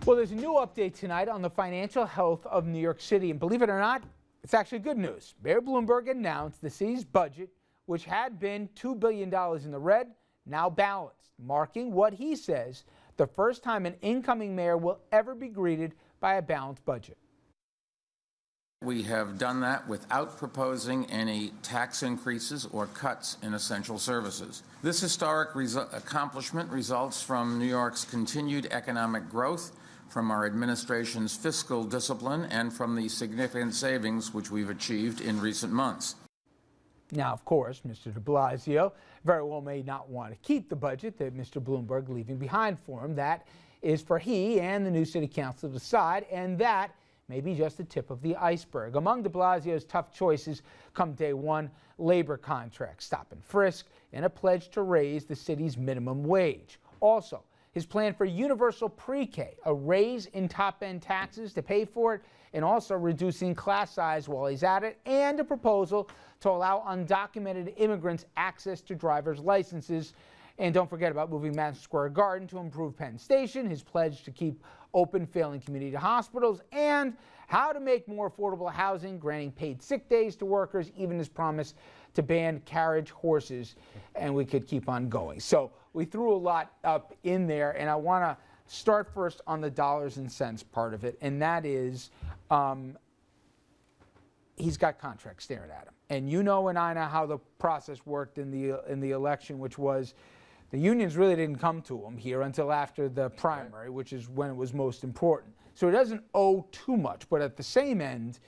Well, there's a new update tonight on the financial health of New York City. And believe it or not, it's actually good news. Mayor Bloomberg announced the city's budget, which had been $2 billion in the red, now balanced, marking what he says the first time an incoming mayor will ever be greeted by a balanced budget. We have done that without proposing any tax increases or cuts in essential services. This historic accomplishment results from New York's continued economic growth, from our administration's fiscal discipline, and from the significant savings which we've achieved in recent months. Now, of course, Mr. de Blasio very well may not want to keep the budget that Mr. Bloomberg leaving behind for him. That is for he and the new city council to decide, and that may be just the tip of the iceberg. Among de Blasio's tough choices come day one, labor contracts, stop and frisk, and a pledge to raise the city's minimum wage. Also, his plan for universal pre-K, a raise in top-end taxes to pay for it, and also reducing class size while he's at it, and a proposal to allow undocumented immigrants access to driver's licenses. And don't forget about moving Madison Square Garden to improve Penn Station, his pledge to keep open failing community hospitals, and how to make more affordable housing, granting paid sick days to workers, even his promise to ban carriage horses, and we could keep on going. So we threw a lot up in there, and I want to start first on the dollars and cents part of it, and that is he's got contracts staring at him. And you know and I know how the process worked in the election, which was the unions really didn't come to him here until after the primary, which is when it was most important. So he doesn't owe too much, but at the same end,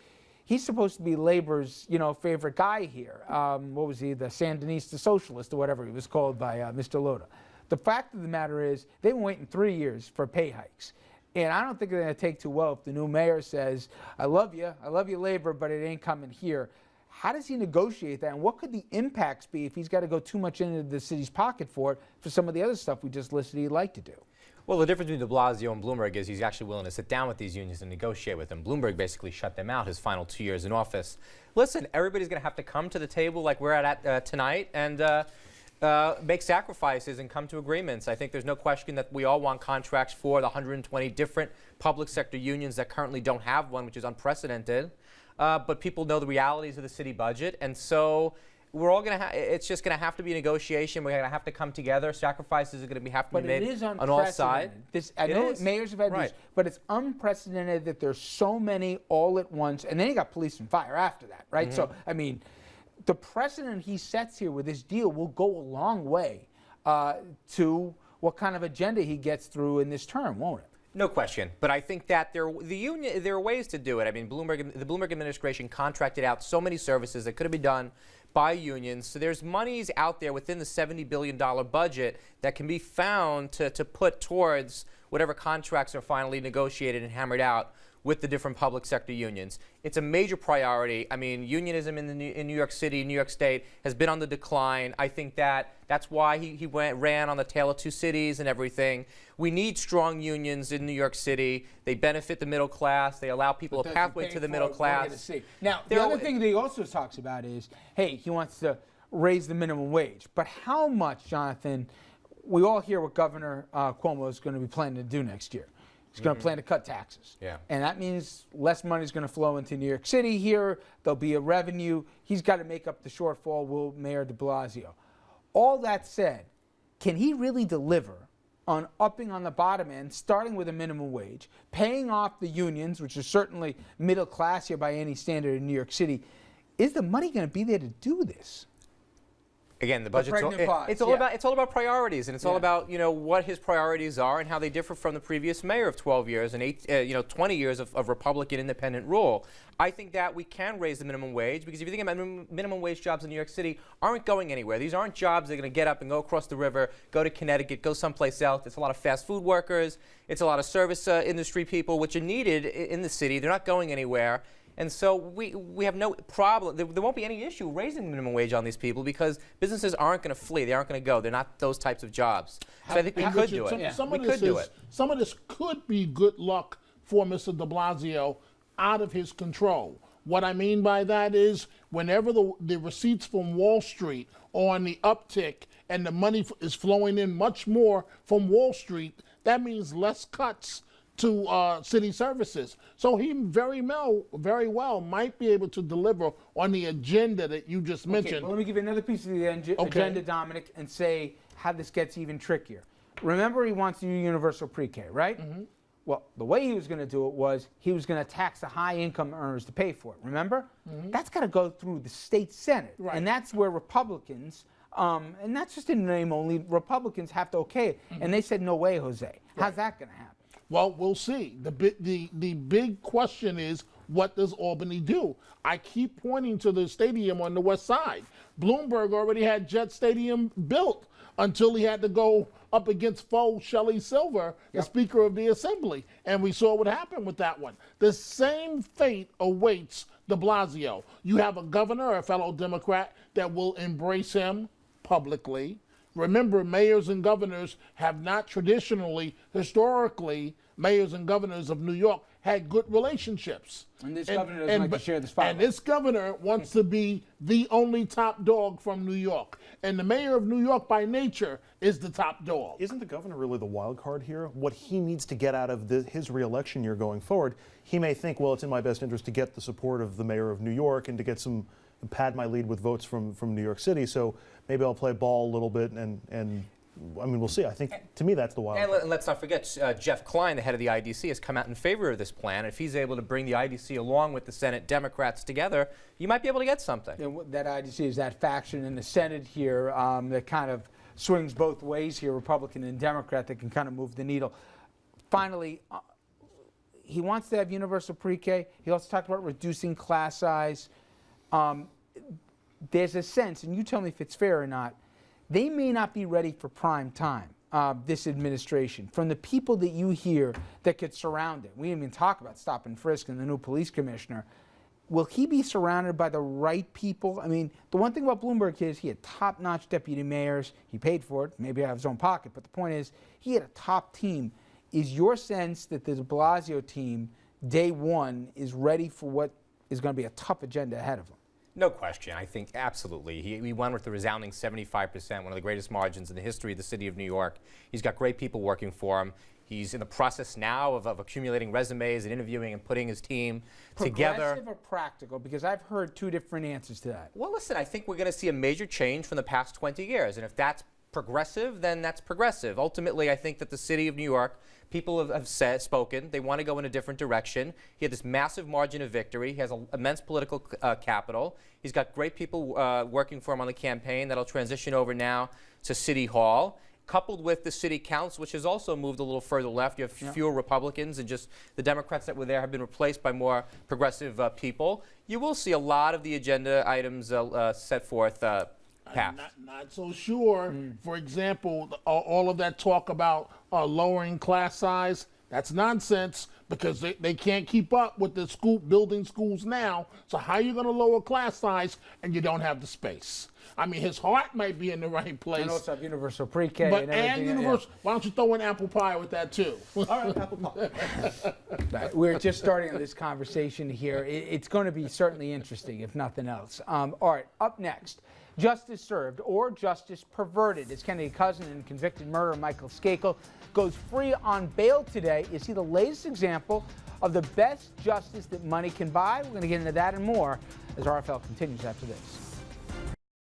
he's supposed to be labor's, favorite guy here. What was he, the Sandinista socialist or whatever he was called by Mr. Lota. The fact of the matter is they've been waiting 3 years for pay hikes. And I don't think they're going to take too well if the new mayor says, I love you labor, but it ain't coming here. How does he negotiate that, and what could the impacts be if he's got to go too much into the city's pocket for it for some of the other stuff we just listed he'd like to do? Well, the difference between de Blasio and Bloomberg is he's actually willing to sit down with these unions and negotiate with them. Bloomberg basically shut them out his final 2 years in office. Listen, everybody's going to have to come to the table like we're at tonight and make sacrifices and come to agreements. I think there's no question that we all want contracts for the 120 different public sector unions that currently don't have one, which is unprecedented. But people know the realities of the city budget, and so we're all going to it's just going to have to be a negotiation. We're going to have to come together. Sacrifices are going to have to be made on all sides. I know mayors have had these, but it's unprecedented that there's so many all at once, and then you got police and fire after that, right? Mm-hmm. So, I mean, the precedent he sets here with this deal will go a long way to what kind of agenda he gets through in this term, won't it? No question, but I think that there are ways to do it. I mean, the Bloomberg administration contracted out so many services that could have been done by unions. So there's monies out there within the $70 billion budget that can be found to put towards whatever contracts are finally negotiated and hammered out with the different public sector unions. It's a major priority. I mean, unionism in New York City, New York State has been on the decline. I think that's why he ran on the tail of two cities and everything. We need strong unions in New York City. They benefit the middle class. They allow people a pathway to the middle class. Now, the other thing that he also talks about is, hey, he wants to raise the minimum wage. But how much, Jonathan? We all hear what Governor Cuomo is going to be planning to do next year. He's going to plan to cut taxes. Yeah. And that means less money is going to flow into New York City here. There'll be a revenue. He's got to make up the shortfall, will Mayor de Blasio. All that said, can he really deliver on upping on the bottom end, starting with a minimum wage, paying off the unions, which is certainly middle class here by any standard in New York City? Is the money going to be there to do this? Again, the budget's it's all about priorities, and it's all about what his priorities are and how they differ from the previous mayor of 12 years and 20 years of Republican independent rule. I think that we can raise the minimum wage because if you think about minimum wage jobs in New York City aren't going anywhere. These aren't jobs that are going to get up and go across the river, go to Connecticut, go someplace else. It's a lot of fast food workers. It's a lot of service industry people, which are needed in the city. They're not going anywhere. And so we have no problem. There won't be any issue raising the minimum wage on these people because businesses aren't going to flee. They aren't going to go. They're not those types of jobs. So I think we could do it. Some of this could be good luck for Mr. de Blasio out of his control. What I mean by that is whenever the receipts from Wall Street are on the uptick and the money is flowing in much more from Wall Street, that means less cuts to city services. So he very well might be able to deliver on the agenda that you just mentioned. Well, let me give you another piece of the agenda, Dominic, and say how this gets even trickier. Remember, he wants to do universal pre-K, right? Mm-hmm. Well, the way he was going to do it was he was going to tax the high-income earners to pay for it. Remember? Mm-hmm. That's got to go through the state Senate, and that's where Republicans, and that's just in name only, Republicans have to okay it. Mm-hmm. And they said, no way, Jose. How's that going to happen? Well, we'll see. The big question is, what does Albany do? I keep pointing to the stadium on the west side. Bloomberg already had Jet Stadium built until he had to go up against foe Shelley Silver, the Speaker of the Assembly. And we saw what happened with that one. The same fate awaits de Blasio. You have a governor, a fellow Democrat, that will embrace him publicly. Remember, mayors and governors have not historically, mayors and governors of New York had good relationships. And this governor doesn't like to share the spotlight. And this governor wants to be the only top dog from New York. And the mayor of New York, by nature, is the top dog. Isn't the governor really the wild card here? What he needs to get out of his re-election year going forward, he may think, well, it's in my best interest to get the support of the mayor of New York and to get some, pad my lead with votes from New York City. So maybe I'll play ball a little bit and I mean, we'll see. I think, to me, that's the wild card. And let's not forget, Jeff Klein, the head of the IDC, has come out in favor of this plan. If he's able to bring the IDC along with the Senate Democrats together, you might be able to get something. That IDC is that faction in the Senate here that kind of swings both ways here, Republican and Democrat, that can kind of move the needle. Finally, he wants to have universal pre-K. He also talked about reducing class size. There's a sense, and you tell me if it's fair or not, they may not be ready for prime time, this administration. From the people that you hear that could surround it, we didn't even talk about stop and frisk and the new police commissioner. Will he be surrounded by the right people? I mean, the one thing about Bloomberg is he had top-notch deputy mayors. He paid for it, maybe out of his own pocket, but the point is he had a top team. Is your sense that the de Blasio team, day one, is ready for what is going to be a tough agenda ahead of them? No question. I think absolutely. He won with a resounding 75%, one of the greatest margins in the history of the city of New York. He's got great people working for him. He's in the process now of accumulating resumes and interviewing and putting his team together. Progressive or practical? Because I've heard two different answers to that. Well, listen, I think we're going to see a major change from the past 20 years. And if that's progressive, then that's progressive. Ultimately, I think that the city of New York, people have spoken. They want to go in a different direction. He had this massive margin of victory. He has an immense political capital. He's got great people working for him on the campaign that'll transition over now to City Hall. Coupled with the city council, which has also moved a little further left. You have fewer Republicans, and just the Democrats that were there have been replaced by more progressive people. You will see a lot of the agenda items set forth passed. Not so sure. For example, all of that talk about lowering class size, that's nonsense because they can't keep up with the building schools now. So how are you going to lower class size and you don't have the space? I mean, his heart might be in the right place. And also have universal pre-K but, and everything. Universal. Why don't you throw in apple pie with that too? All right, apple pie. We're just starting this conversation here. It's going to be certainly interesting, if nothing else. All right, up next. Justice served or justice perverted. His Kennedy cousin and convicted murderer Michael Skakel goes free on bail today. Is he the latest example of the best justice that money can buy? We're going to get into that and more as RFL continues after this.